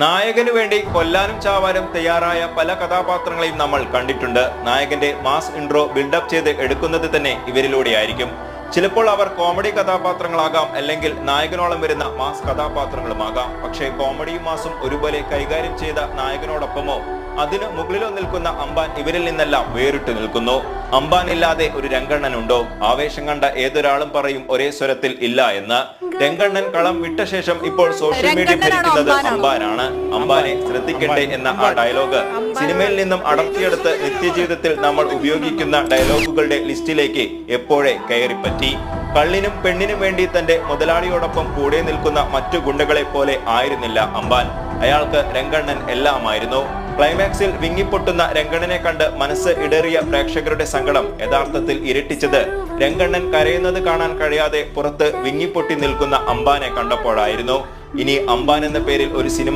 നായകന് വേണ്ടി കൊല്ലാനും ചാവാനും തയ്യാറായ പല കഥാപാത്രങ്ങളെയും നമ്മൾ കണ്ടിട്ടുണ്ട്. നായകന്റെ മാസ് ഇൻട്രോ ബിൽഡപ്പ് ചെയ്ത് എടുക്കുന്നത് തന്നെ ഇവരിലൂടെയായിരിക്കും. ചിലപ്പോൾ അവർ കോമഡി കഥാപാത്രങ്ങളാകാം, അല്ലെങ്കിൽ നായകനോളം വരുന്ന മാസ് കഥാപാത്രങ്ങളുമാകാം. പക്ഷേ കോമഡിയും മാസും ഒരുപോലെ കൈകാര്യം ചെയ്ത നായകനോടൊപ്പമോ അതിന് മുകളിലോ നിൽക്കുന്ന അമ്പാൻ ഇവരിൽ നിന്നെല്ലാം വേറിട്ട് നിൽക്കുന്നു. അമ്പാൻ ഇല്ലാതെ ഒരു രംഗണ്ണനുണ്ടോ? ആവേശം കണ്ട ഏതൊരാളും പറയും ഒരേ സ്വരത്തിൽ ഇല്ല എന്ന്. രംഗണ്ണൻ കളം വിട്ട ശേഷം ഇപ്പോൾ സോഷ്യൽ മീഡിയ ഭരിക്കുന്നത് അമ്പാനാണ്. അമ്പാനെ ശ്രദ്ധിക്കട്ടെ എന്ന ആ ഡയലോഗ് സിനിമയിൽ നിന്നും അടർത്തിയെടുത്ത് നിത്യജീവിതത്തിൽ നമ്മൾ ഉപയോഗിക്കുന്ന ഡയലോഗുകളുടെ ലിസ്റ്റിലേക്ക് എപ്പോഴേ കയറിപ്പറ്റി. കള്ളിനും പെണ്ണിനും വേണ്ടി തന്റെ മുതലാളിയോടൊപ്പം കൂടെ നിൽക്കുന്ന മറ്റു ഗുണ്ടകളെ പോലെ ആയിരുന്നില്ല അമ്പാൻ. അയാൾക്ക് രംഗണ്ണൻ എല്ലാമായിരുന്നു. ക്ലൈമാക്സിൽ വിങ്ങിപ്പൊട്ടുന്ന രംഗണ്ണനെ കണ്ട് മനസ്സ് ഇടറിയ പ്രേക്ഷകരുടെ സങ്കടം യഥാർത്ഥത്തിൽ ഇരട്ടിച്ചത് രംഗണ്ണൻ കരയുന്നത് കാണാൻ കഴിയാതെ പുറത്ത് വിങ്ങിപ്പൊട്ടി നിൽക്കുന്ന അമ്പാനെ കണ്ടപ്പോഴായിരുന്നു. ഇനി അമ്പാൻ എന്ന പേരിൽ ഒരു സിനിമ